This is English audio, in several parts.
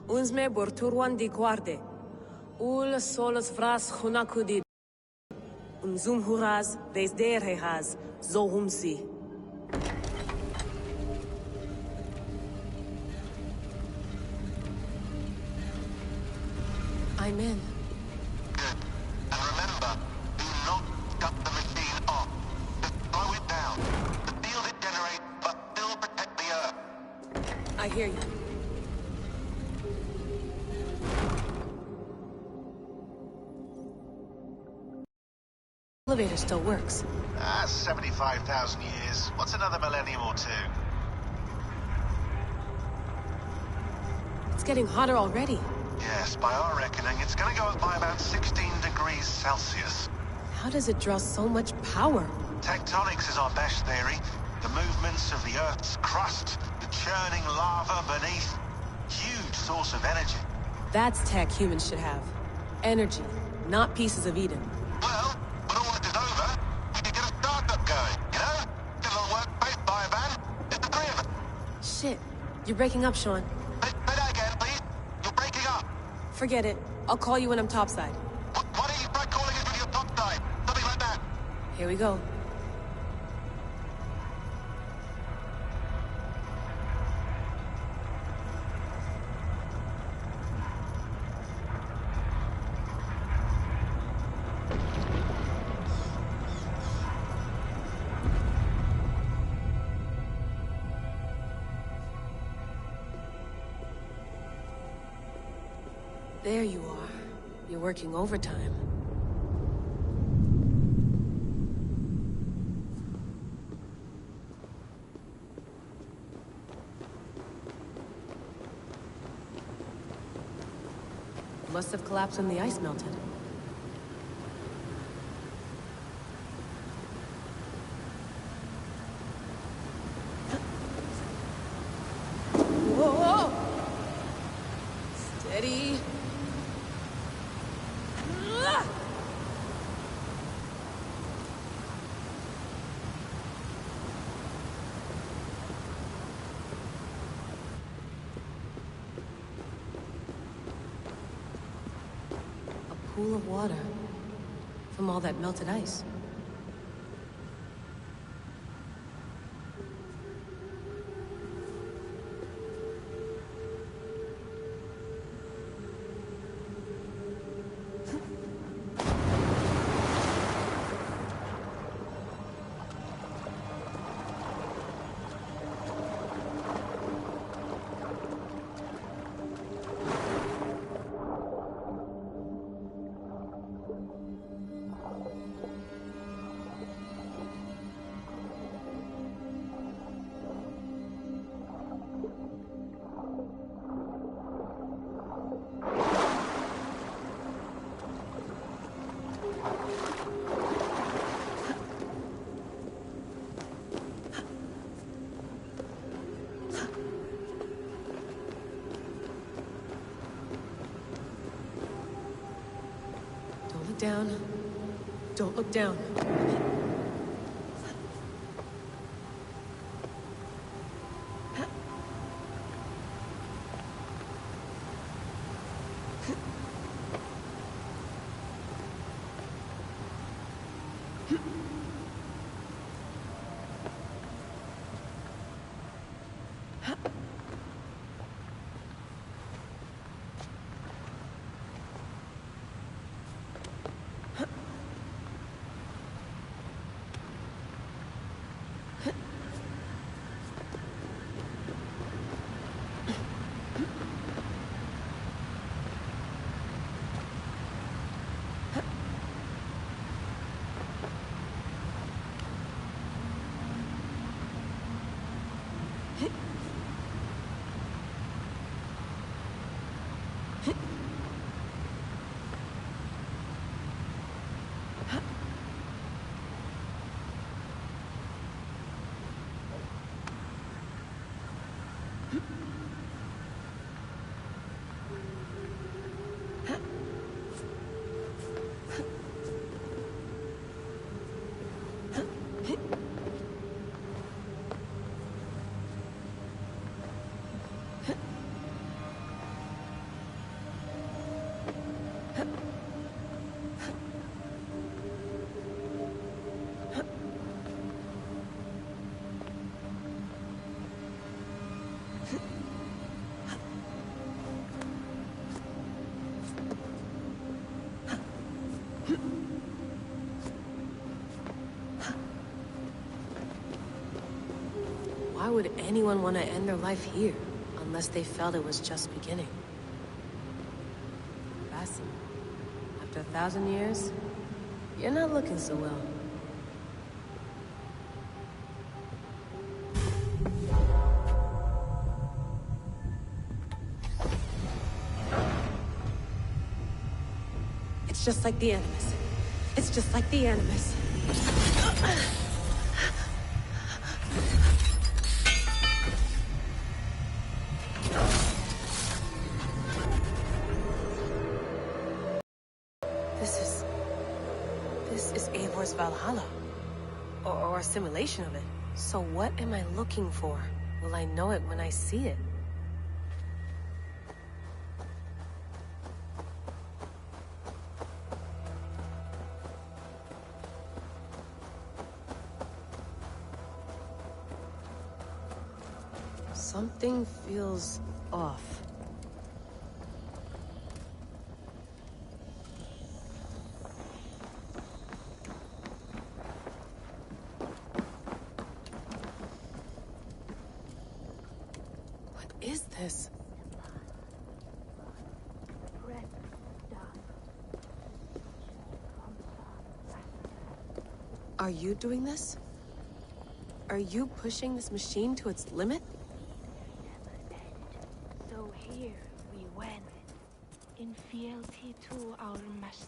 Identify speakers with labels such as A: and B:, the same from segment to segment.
A: Uns me borturuan di guarde. Ul solos vras hunakudid. Unzum huraz, des derehaz, zohumsi. I'm in.
B: Good. And remember, do not shut the machine off. Just slow it down. The field it generates, but still protect the Earth.
A: I hear you. Elevator still works.
B: That's 75,000 years. What's another millennium or two?
A: It's getting hotter already.
B: Yes, by our reckoning, it's gonna go up by about 16 degrees Celsius.
A: How does it draw so much power?
B: Tectonics is our best theory. The movements of the Earth's crust, the churning lava beneath. Huge source of energy.
A: That's tech humans should have. Energy, not pieces of Eden.
B: Well, when all this is over, we can get a startup going, you know? Get a little workspace, buy a van. It's the three of us.
A: Shit. You're breaking up, Sean.
B: Say that again, please. You're breaking up.
A: Forget it. I'll call you when I'm topside.
B: Why don't you try calling us with your top side? Something like that.
A: Here we go. There you are. You're working overtime. Must have collapsed when the ice melted. Whoa! Steady. Pool of water from all that melted ice. Don't look down. Don't look down. would anyone want to end their life here, unless they felt it was just beginning? Basim, after 1,000 years, you're not looking so well. It's just like the Animus. It's just like the Animus. This is Eivor's Valhalla. Or a simulation of it. So what am I looking for? Will I know it when I see it? Something feels off. What is this? Are you doing this? Are you pushing this machine to its limit?
C: So here we went, in fealty to our master.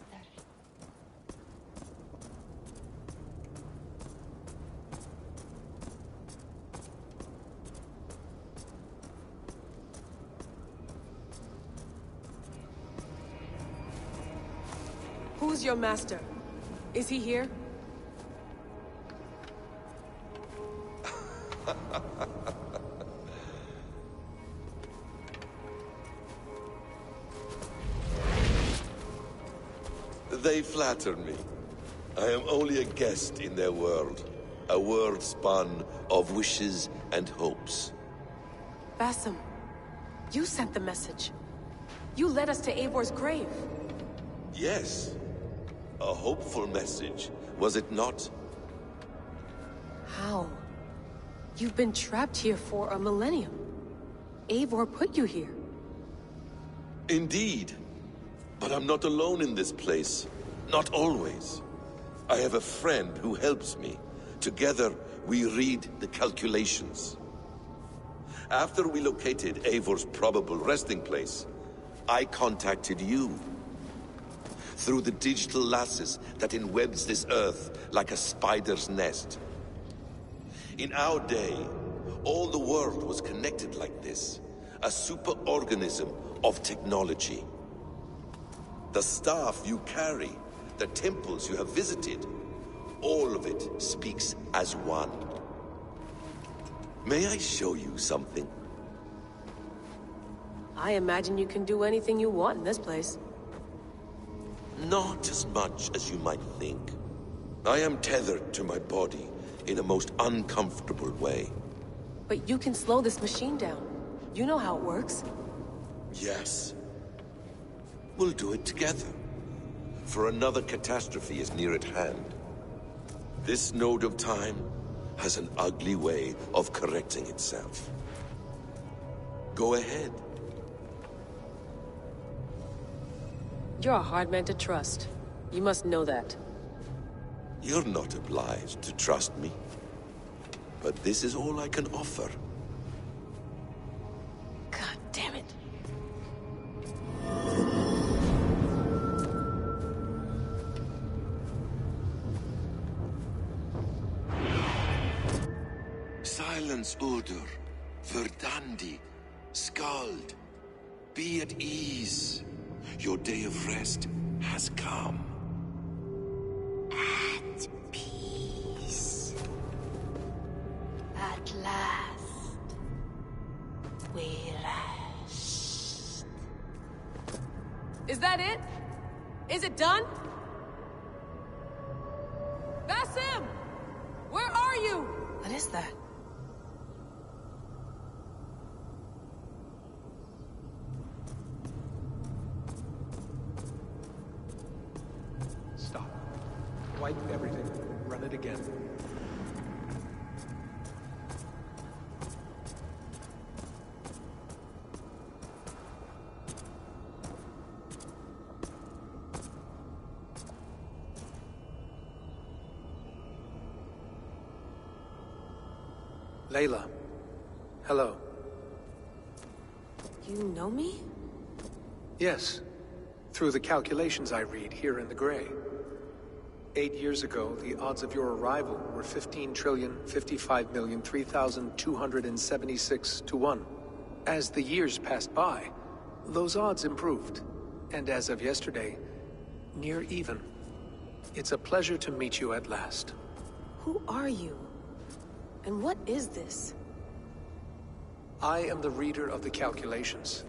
A: Who's your master? Is he here?
D: They flatter me. I am only a guest in their world. A world spun of wishes and hopes.
A: Basim, you sent the message. You led us to Eivor's grave.
D: Yes. A hopeful message, was it not?
A: How? You've been trapped here for a millennium. Eivor put you here.
D: Indeed. But I'm not alone in this place. Not always. I have a friend who helps me. Together, we read the calculations. After we located Eivor's probable resting place, I contacted you. Through the digital lasses that enwebs this Earth like a spider's nest. In our day, all the world was connected like this. A superorganism of technology. The staff you carry, the temples you have visited, all of it speaks as one. May I show you something?
A: I imagine you can do anything you want in this place.
D: Not as much as you might think. I am tethered to my body in a most uncomfortable way.
A: But you can slow this machine down. You know how it works.
D: Yes. We'll do it together. For another catastrophe is near at hand. This node of time has an ugly way of correcting itself. Go ahead.
A: You're a hard man to trust. You must know that.
D: You're not obliged to trust me. But this is all I can offer.
A: God damn it.
D: Silence, Udur. Verdandi. Skald. Be at ease. Your day of rest has come.
C: At peace. At last, we rest.
A: Is that it? Is it done? Basim! Where are you? What is that?
E: Stop. Wipe everything. Run it again. Layla. Hello.
A: You know me?
E: Yes. Through the calculations I read here in the gray. 8 years ago, the odds of your arrival were 15,055,003,276 to 1. As the years passed by, those odds improved. And as of yesterday, near even. It's a pleasure to meet you at last.
A: Who are you? And what is this?
E: I am the reader of the calculations.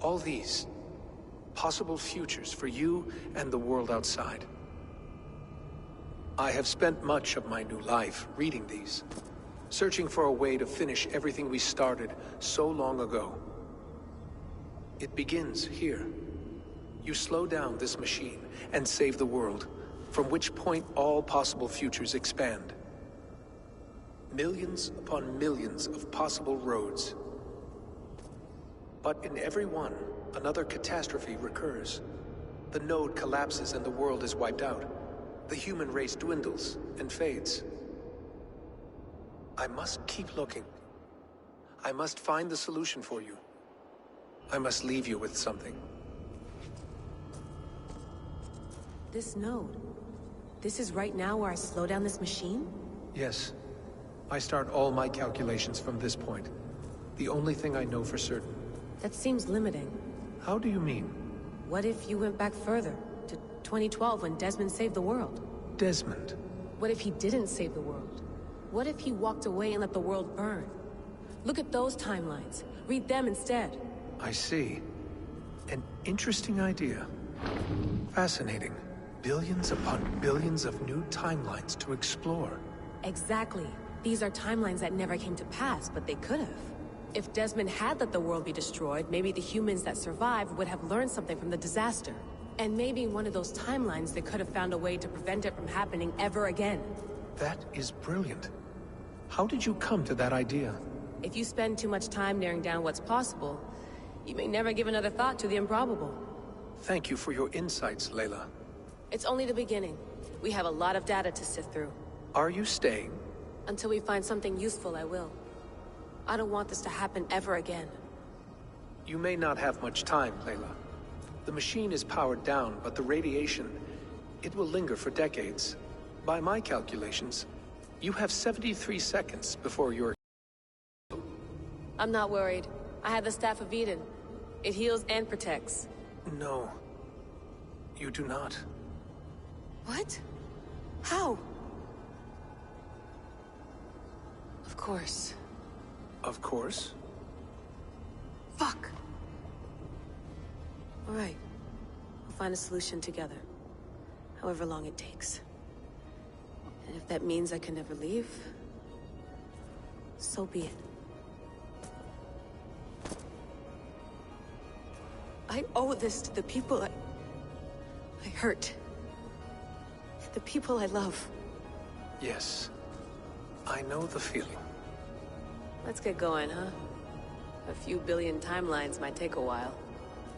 E: All these, possible futures for you and the world outside. I have spent much of my new life reading these, searching for a way to finish everything we started so long ago. It begins here. You slow down this machine and save the world, from which point all possible futures expand. Millions upon millions of possible roads. But in every one, another catastrophe recurs. The node collapses and the world is wiped out. The human race dwindles and fades. I must keep looking. I must find the solution for you. I must leave you with something.
A: This node. This is right now where I slow down this machine?
E: Yes. I start all my calculations from this point. The only thing I know for certain.
A: That seems limiting.
E: How do you mean?
A: What if you went back further, to 2012 when Desmond saved the world?
E: Desmond?
A: What if he didn't save the world? What if he walked away and let the world burn? Look at those timelines. Read them instead.
E: I see. An interesting idea. Fascinating. Billions upon billions of new timelines to explore.
A: Exactly. These are timelines that never came to pass, but they could have. If Desmond had let the world be destroyed, maybe the humans that survived would have learned something from the disaster. And maybe in one of those timelines they could have found a way to prevent it from happening ever again.
E: That is brilliant. How did you come to that idea?
A: If you spend too much time narrowing down what's possible, you may never give another thought to the improbable.
E: Thank you for your insights, Layla.
A: It's only the beginning. We have a lot of data to sift through.
E: Are you staying?
A: Until we find something useful, I will. I don't want this to happen ever again.
E: You may not have much time, Layla. The machine is powered down, but the radiation, it will linger for decades. By my calculations, you have 73 seconds before you're...
A: I'm not worried. I have the Staff of Eden. It heals and protects.
E: No. You do not.
A: What? How? Of course.
E: Of course.
A: Fuck! All right. We'll find a solution together. However long it takes. And if that means I can never leave, so be it. I owe this to the people I hurt. The people I love.
E: Yes. I know the feeling.
A: Let's get going, huh? A few billion timelines might take a while.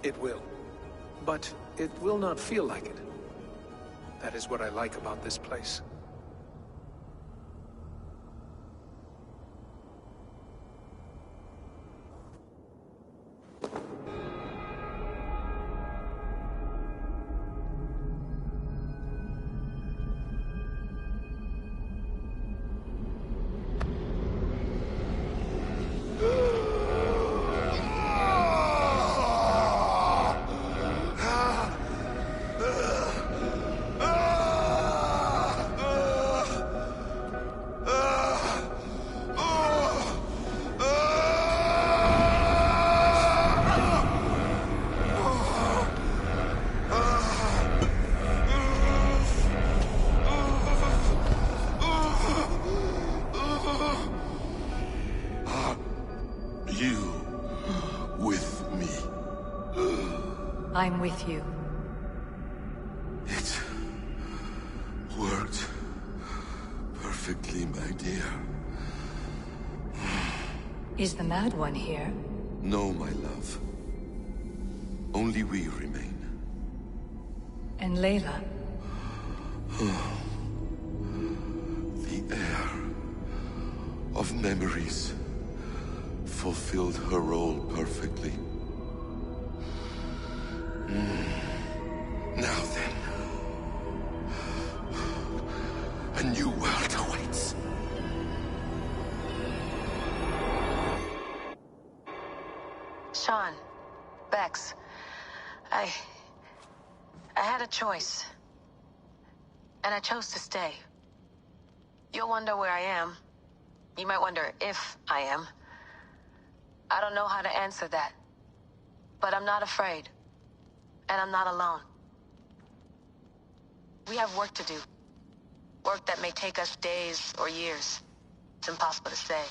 E: It will. But it will not feel like it. That is what I like about this place.
F: I'm with you.
D: It worked perfectly, my dear.
F: Is the Mad One here?
D: No, my love. Only we remain.
F: And Layla?
D: The air of memories fulfilled her role perfectly. Now then, a new world awaits.
A: Sean, Bex, I had a choice. And I chose to stay. You'll wonder where I am. You might wonder if I am. I don't know how to answer that. But I'm not afraid. And I'm not alone. We have work to do. Work that may take us days or years. It's impossible to say.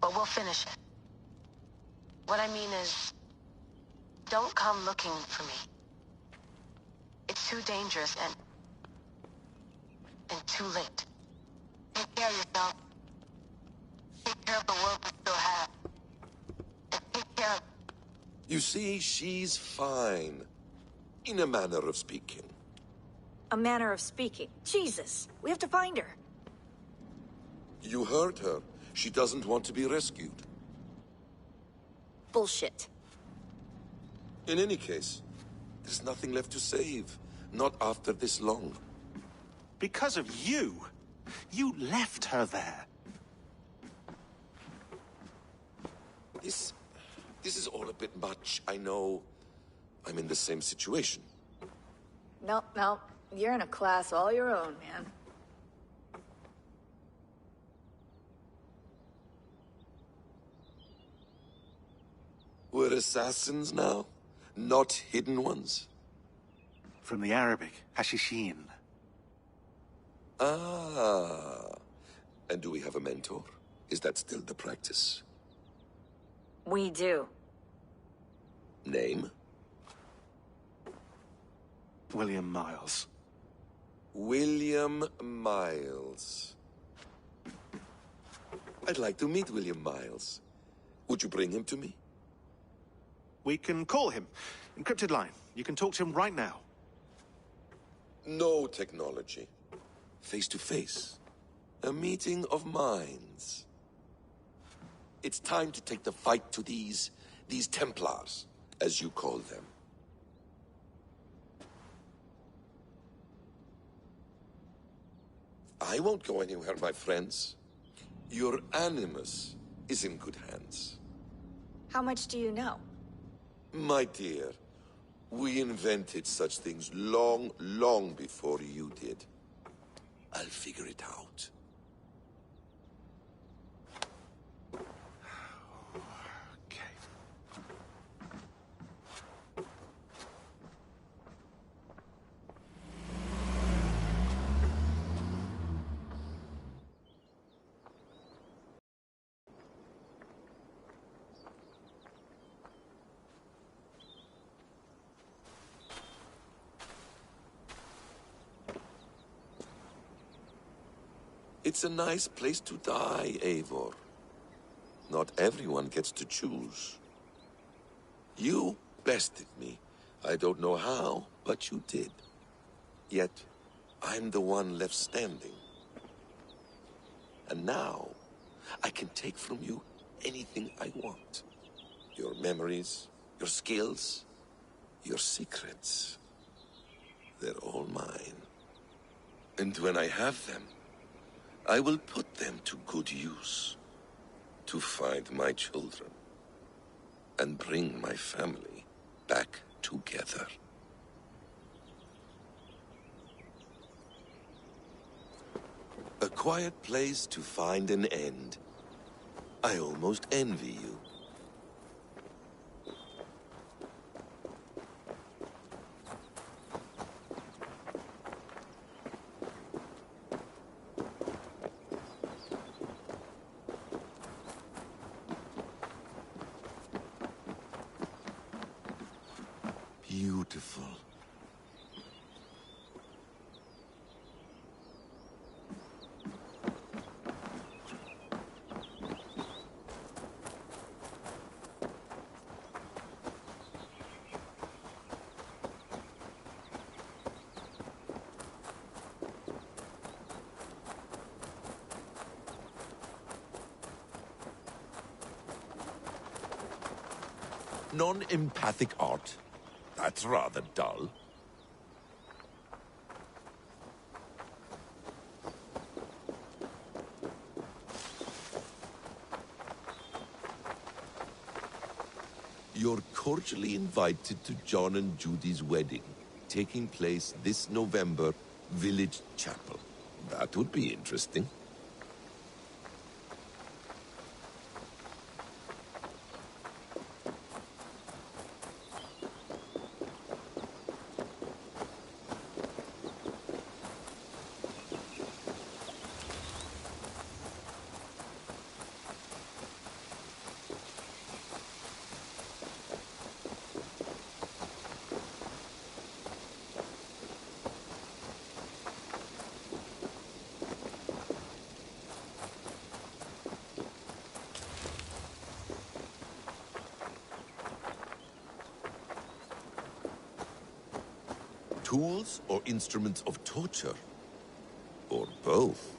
A: But we'll finish it. What I mean is, don't come looking for me. It's too dangerous and too late. Take care of yourself. Take care of the world we still have. And take care of...
D: You see, she's fine. In a manner of speaking.
G: A manner of speaking. Jesus, we have to find her.
D: You heard her. She doesn't want to be rescued.
G: Bullshit.
D: In any case, there's nothing left to save. Not after this long.
H: Because of you. You left her there.
D: This is all a bit much. I know. I'm in the same situation.
G: No. You're in a class all your own, man.
D: We're assassins now? Not hidden ones?
H: From the Arabic, Hashishin.
D: Ah. And do we have a mentor? Is that still the practice?
G: We do.
D: Name?
H: William Miles.
D: William Miles. I'd like to meet William Miles. Would you bring him to me?
H: We can call him. Encrypted line. You can talk to him right now.
D: No technology. Face to face. A meeting of minds. It's time to take the fight to these Templars, as you call them. I won't go anywhere, my friends. Your animus is in good hands.
G: How much do you know?
D: My dear, we invented such things long, long before you did. I'll figure it out.
H: Okay.
D: It's a nice place to die, Eivor. Not everyone gets to choose. You bested me. I don't know how, but you did. Yet, I'm the one left standing. And now, I can take from you anything I want. Your memories, your skills, your secrets. They're all mine. And when I have them, I will put them to good use. To find my children. And bring my family back together. A quiet place to find an end. I almost envy you. Beautiful. Non-empathic art? That's rather dull. You're cordially invited to John and Judy's wedding, taking place this November, Village Chapel. That would be interesting. Tools or instruments of torture? Or both?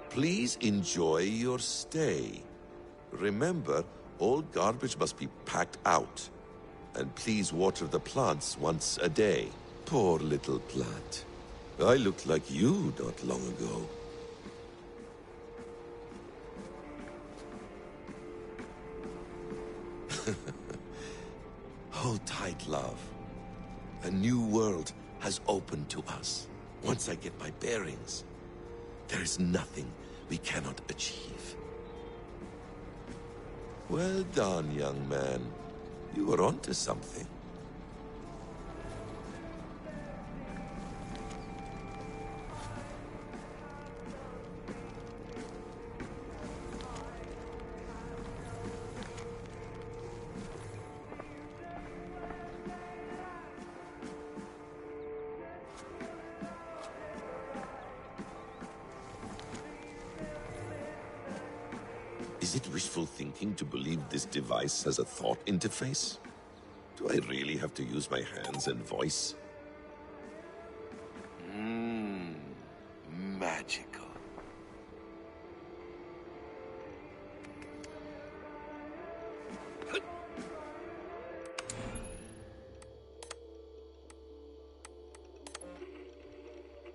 D: Please enjoy your stay. Remember, all garbage must be packed out. And please water the plants once a day. Poor little plant. I looked like you not long ago. Hold tight, love. A new world has opened to us. Once I get my bearings, there is nothing we cannot achieve. Well done, young man. You were onto something. Is it wishful thinking to believe this device has a thought interface? Do I really have to use my hands and voice? Magical.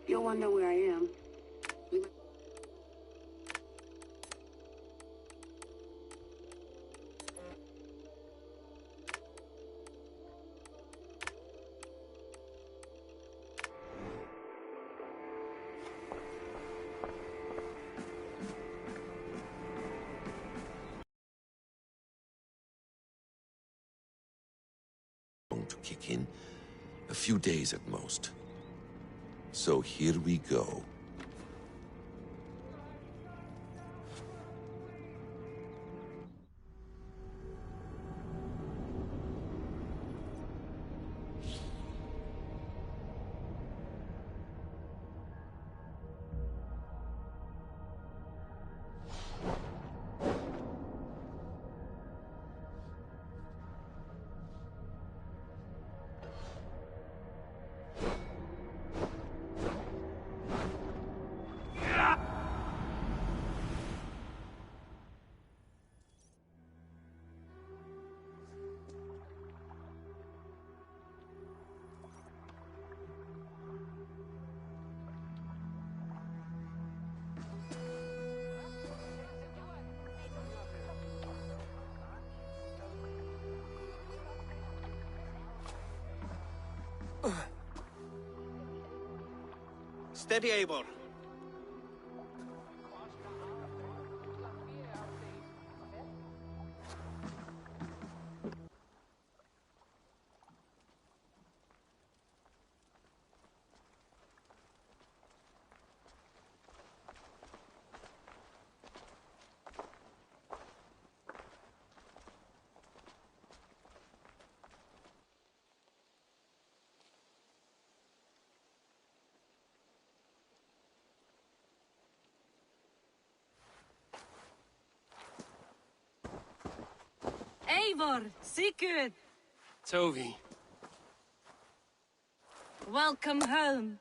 A: You'll wonder where I am.
D: To kick in. A few days at most. So here we go.
I: Steady, Eivor.
J: Eivor, Sigurd,
K: Tovi.
J: welcome home.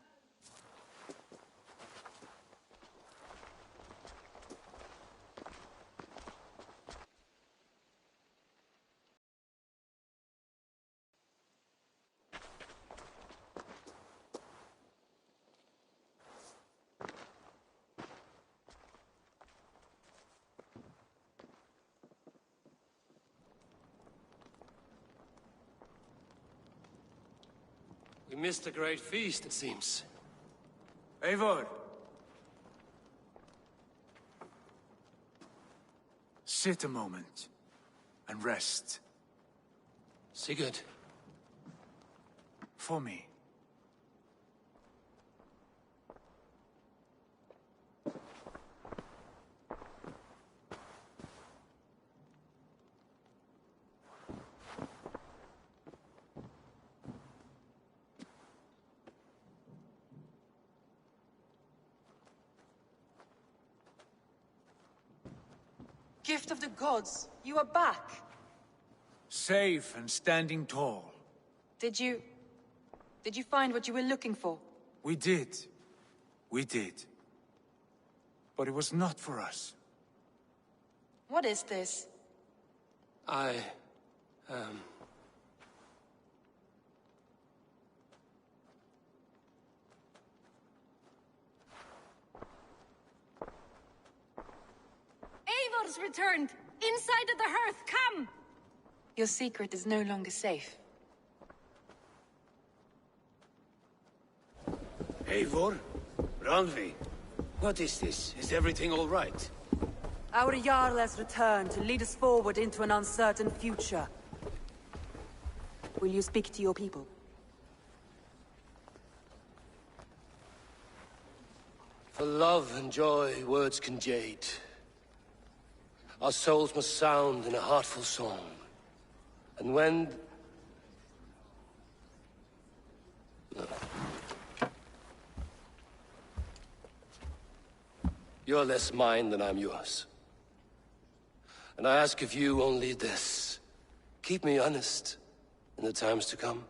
K: We missed a great feast, it seems.
L: Eivor! Sit a moment and rest.
K: Sigurd.
L: For me.
M: Gift of the gods, you are back.
L: Safe and standing tall.
M: Did you find what you were looking for?
L: We did. We did. But it was not for us.
M: What is this?
J: Eivor's returned! Inside of the hearth, come!
M: Your secret is no longer safe.
N: Eivor? Randvi? What is this? Is everything all right?
O: Our Jarl has returned to lead us forward into an uncertain future. Will you speak to your people?
K: For love and joy, words can jade. Our souls must sound in a heartful song. And when... No. You're less mine than I'm yours. And I ask of you only this. Keep me honest in the times to come.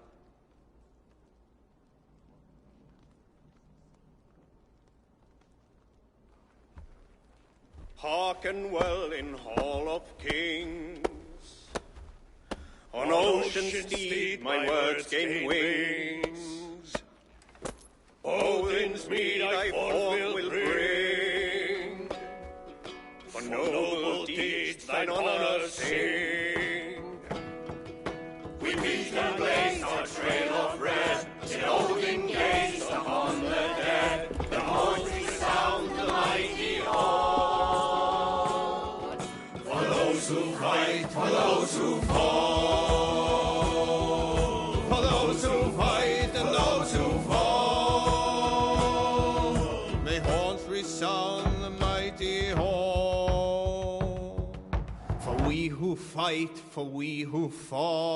I: Hearken well in Hall of Kings. On ocean steed my words gain wings. Odin's mead I forth will bring. For noble deeds thine honor sing. We meet and blaze our trail of red. In Odin gazed upon the dead. The voices sound the mighty ode. For those who fight, for those who fall. For those who fight and those who fall. May horns resound the mighty hall. For we who fight, for we who fall.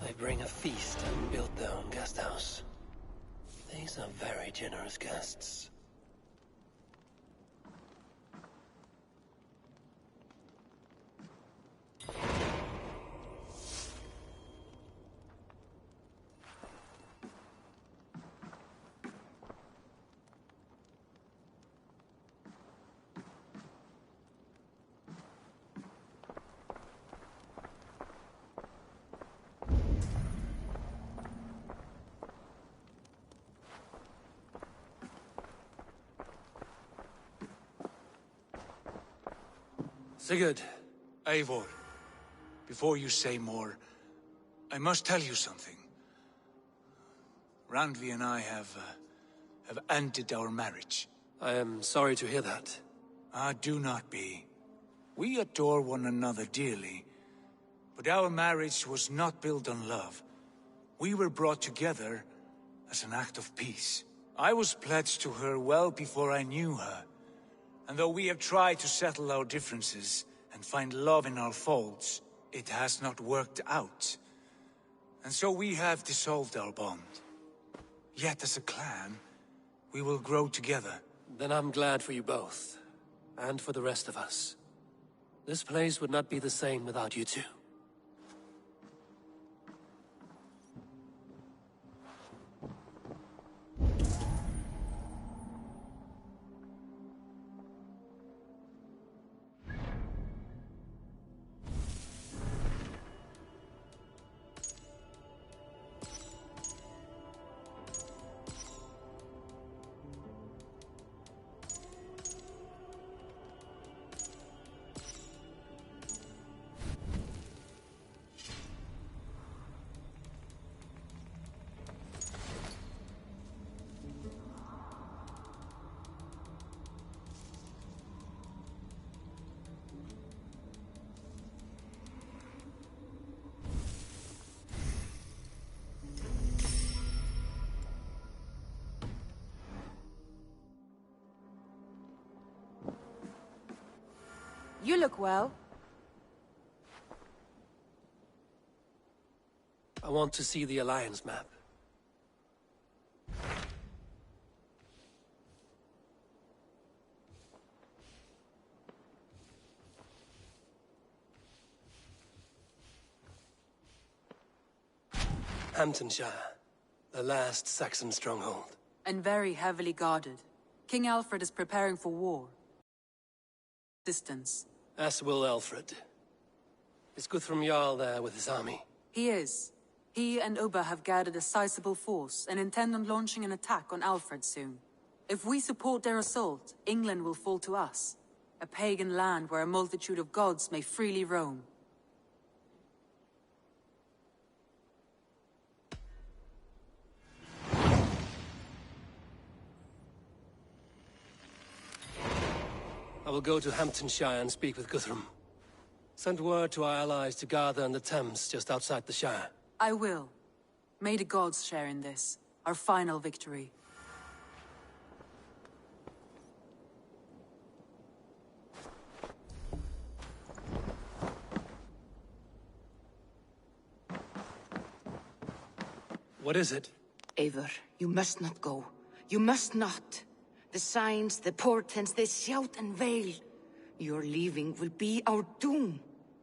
K: They bring a feast and build their own guest house. These are very generous guests. Sigurd.
L: Eivor, before you say more, I must tell you something. Randvi and I have ended our marriage.
K: I am sorry to hear that.
L: Ah, do not be. We adore one another dearly, But our marriage was not built on love. We were brought together as an act of peace. I was pledged to her well before I knew her. And though we have tried to settle our differences and find love in our faults, it has not worked out. And so we have dissolved our bond. Yet as a clan, we will grow together.
K: Then I'm glad for you both. And for the rest of us. This place would not be the same without you two.
O: You look well.
K: I want to see the Alliance map. Hamptonshire, the last Saxon stronghold.
O: And very heavily guarded. King Alfred is preparing for war. Distance.
K: As will Alfred. Is Guthrum Jarl there with his army?
O: He is. He and Ubba have gathered a sizable force and intend on launching an attack on Alfred soon. If we support their assault, England will fall to us. A pagan land where a multitude of gods may freely roam.
K: I will go to Hamptonshire and speak with Guthrum. Send word to our allies to gather in the Thames just outside the Shire.
O: I will. May the gods share in this, our final victory.
K: What is it?
P: Eivor, you must not go. You must not. The signs, the portents, they shout and wail. Your leaving will be our doom.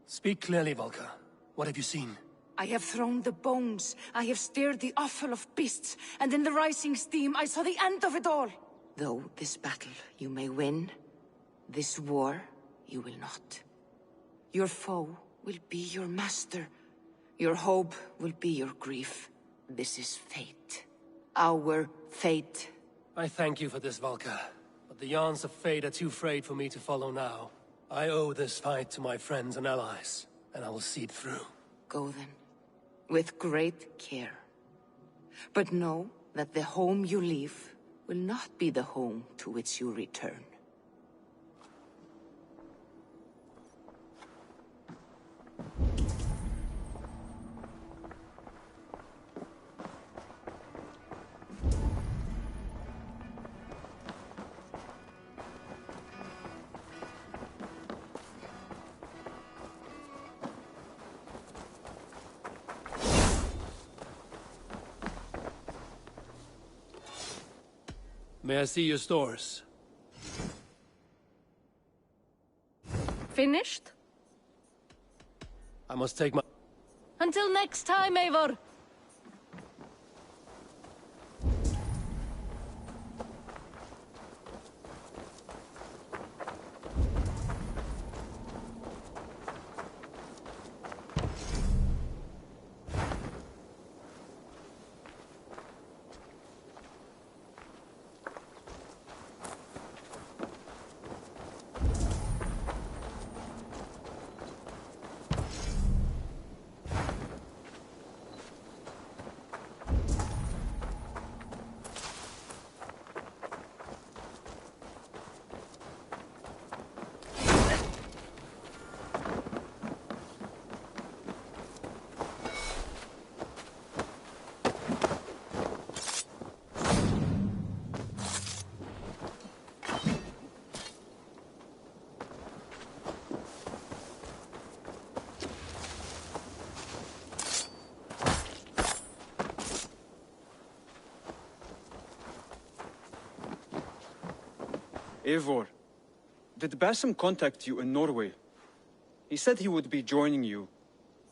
K: Speak clearly, Volker. What have you seen?
P: I have thrown the bones. I have stirred the offal of beasts. And in the rising steam, I saw the end of it all. Though this battle you may win, this war you will not. Your foe will be your master. Your hope will be your grief. This is fate. Our fate.
K: I thank you for this, Volker. But the yarns of fate are too frayed for me to follow now. I owe this fight to my friends and allies, and I will see it through.
P: Go then, with great care. But know that the home you leave will not be the home to which you return.
K: May I see your stores?
J: Finished?
K: I must take my...
J: Until next time, Eivor!
Q: Eivor, did Basim contact you in Norway? He said he would be joining you.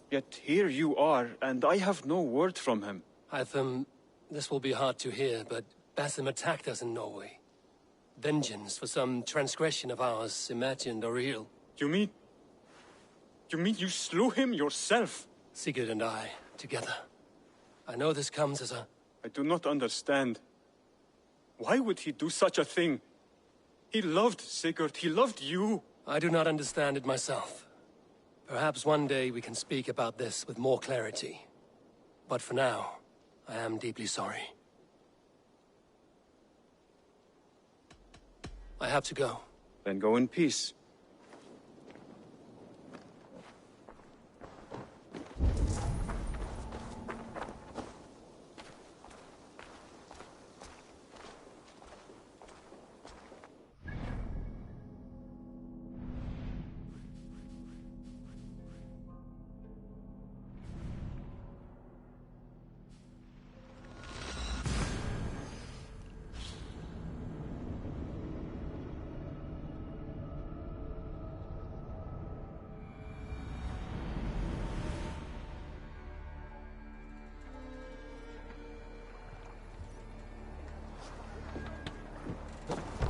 Q: Yet here you are, and I have no word from him.
K: Hytham, this will be hard to hear, but Basim attacked us in Norway. Vengeance for some transgression of ours, imagined or real.
Q: You mean you slew him yourself?
K: Sigurd and I, together. I know this comes as a...
Q: I do not understand. Why would he do such a thing? He loved Sigurd, he loved you.
K: I do not understand it myself. Perhaps one day we can speak about this with more clarity. But for now, I am deeply sorry. I have to go.
Q: Then go in peace.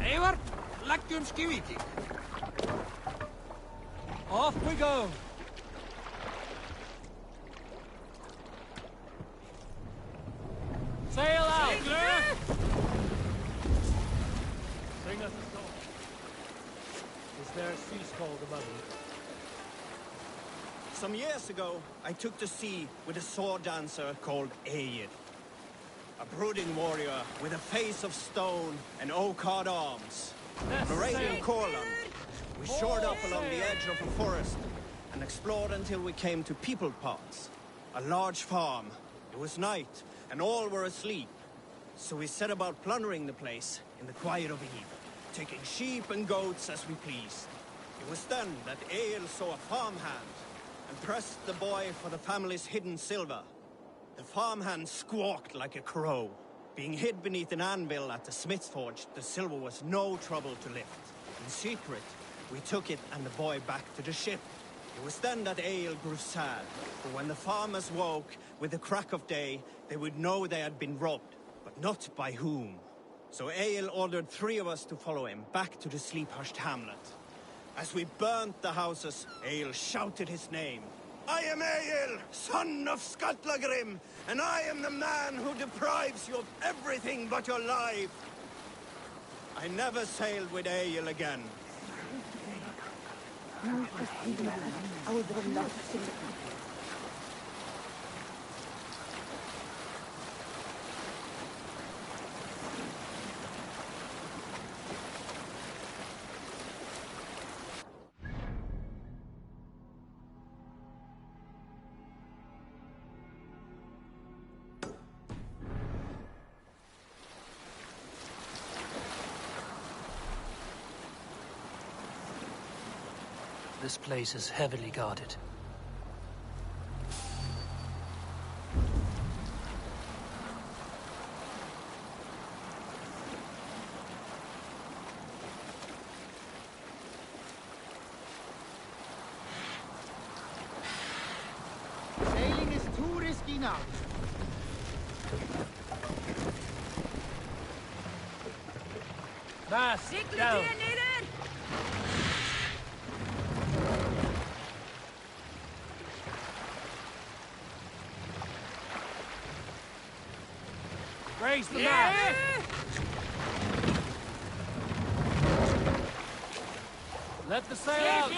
L: Eivor, leggjum skiviti. Off we go. Sail out!
R: Bring us a sword. Is there a sea scald among you?
I: Some years ago, I took to sea with a sword dancer called Egil. A brooding warrior with a face of stone and oak-hard arms. Moravian Corland. We shored up along the edge of a forest and explored until we came to People Parts, a large farm. It was night, and all were asleep. So we set about plundering the place in the quiet of eve, taking sheep and goats as we pleased. It was then that Egil saw a farmhand and pressed the boy for the family's hidden silver. The farmhand squawked like a crow. Being hid beneath an anvil at the smith's forge, the silver was no trouble to lift. In secret, we took it and the boy back to the ship. It was then that Egil grew sad, for when the farmers woke with the crack of day, they would know they had been robbed, but not by whom. So Egil ordered 3 of us to follow him back to the sleep-hushed hamlet. As we burnt the houses, Egil shouted his name. I am Egil, son of Skatlagrim, and I am the man who deprives you of everything but your life. I never sailed with Egil again.
K: This place is heavily guarded.
S: Sailing is too risky now.
R: Mast down. Raise the mast. Let the sail out.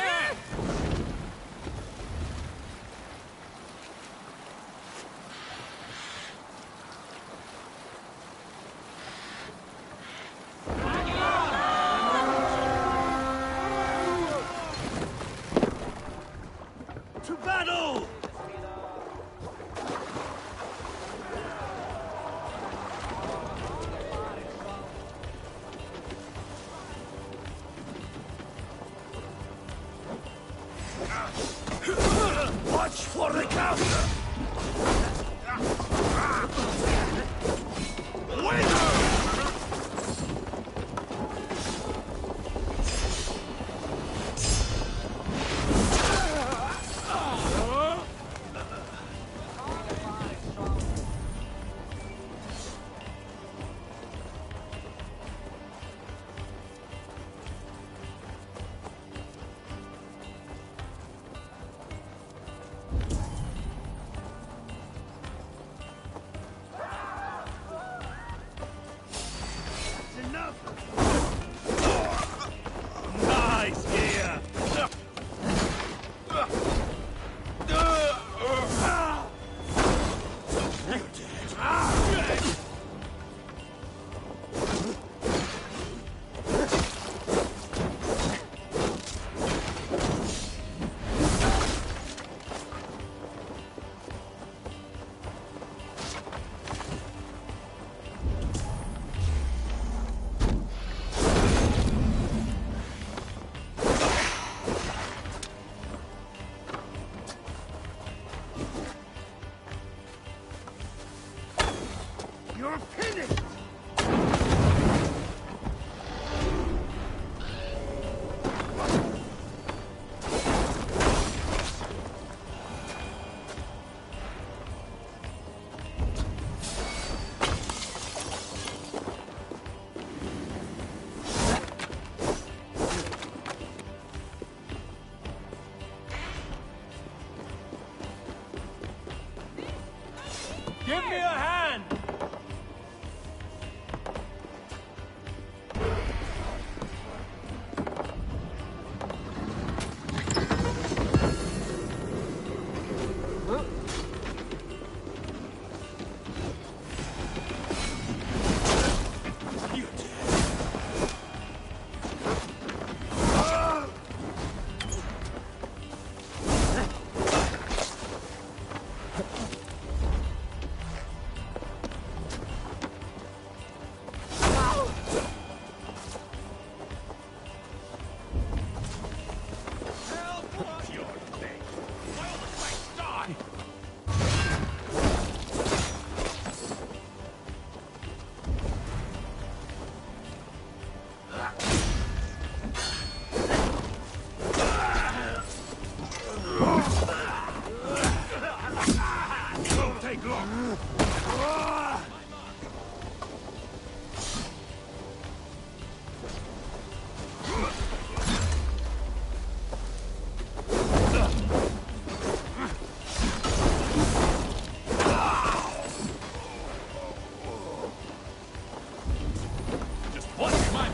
I: To battle! Watch for the counter! Wait!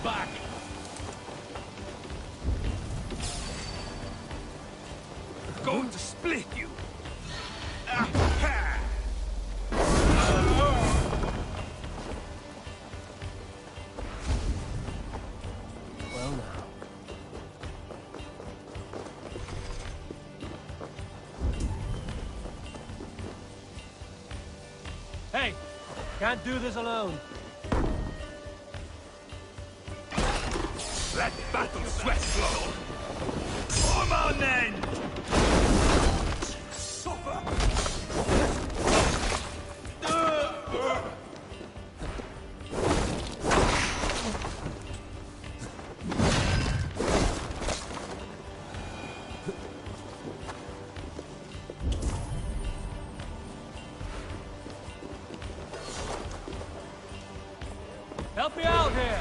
R: back!
L: Going to split you!
R: Well now. Hey! Can't do this alone.
L: Let battle sweat flow! Come on then! Suffer!
R: Help me out here!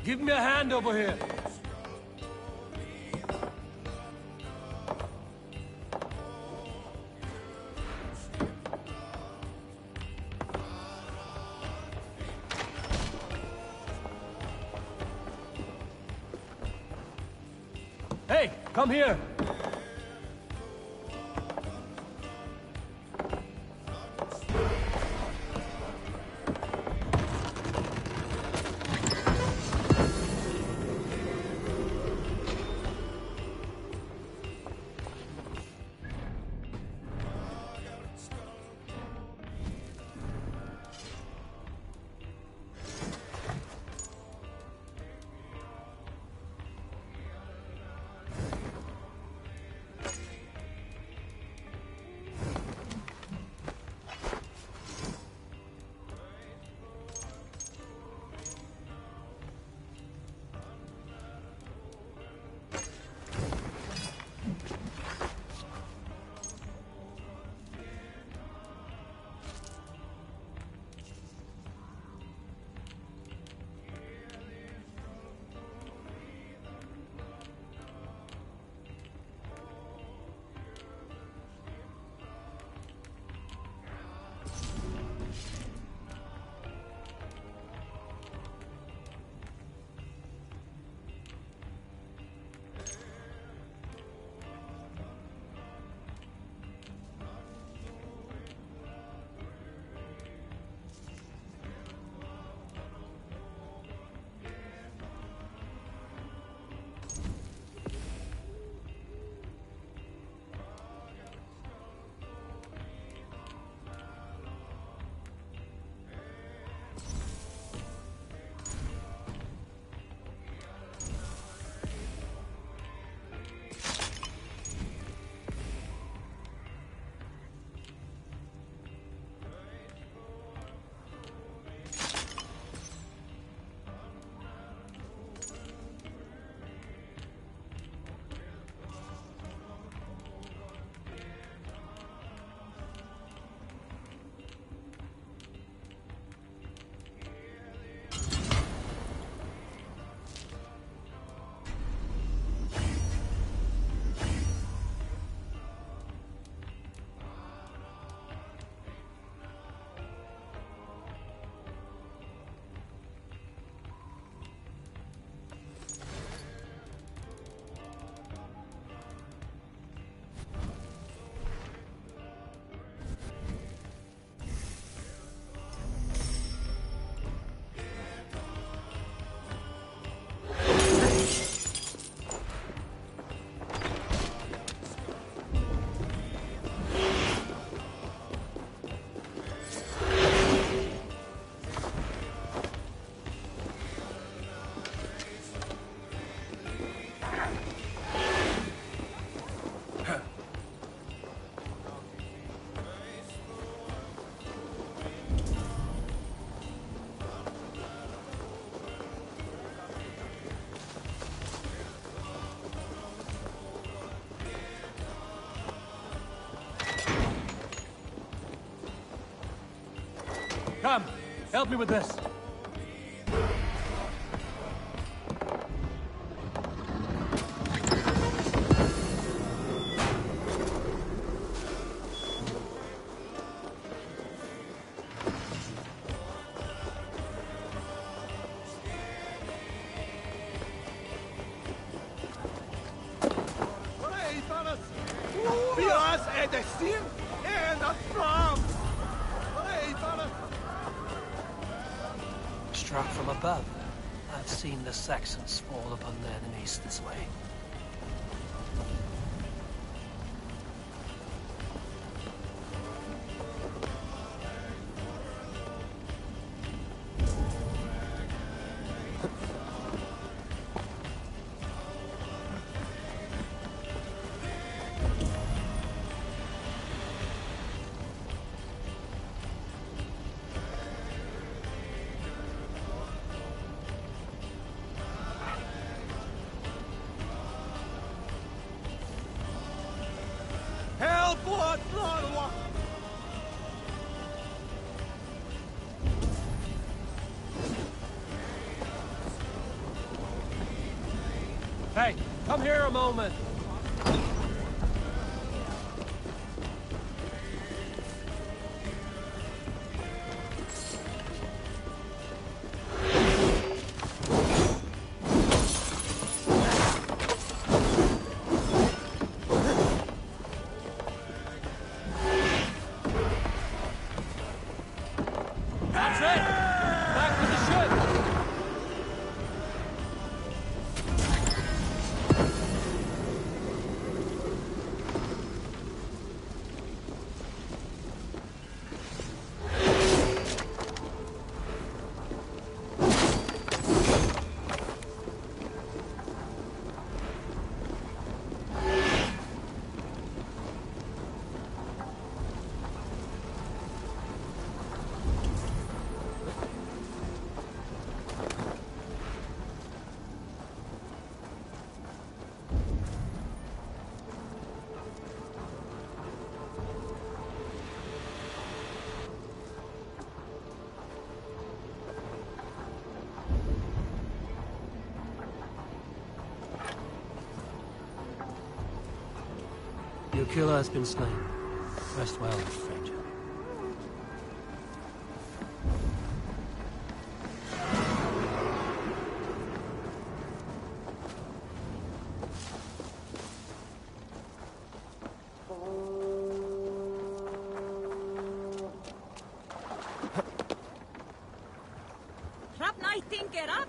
R: Give me a hand over here. Hey, come here. Come, help me with this.
T: Struck from above. I've seen the Saxons fall upon their enemies this way.
R: Hey, come here a moment. That's it! Back to the ship!
T: Your killer has been slain. Rest well, stranger.
J: Krab night think get up.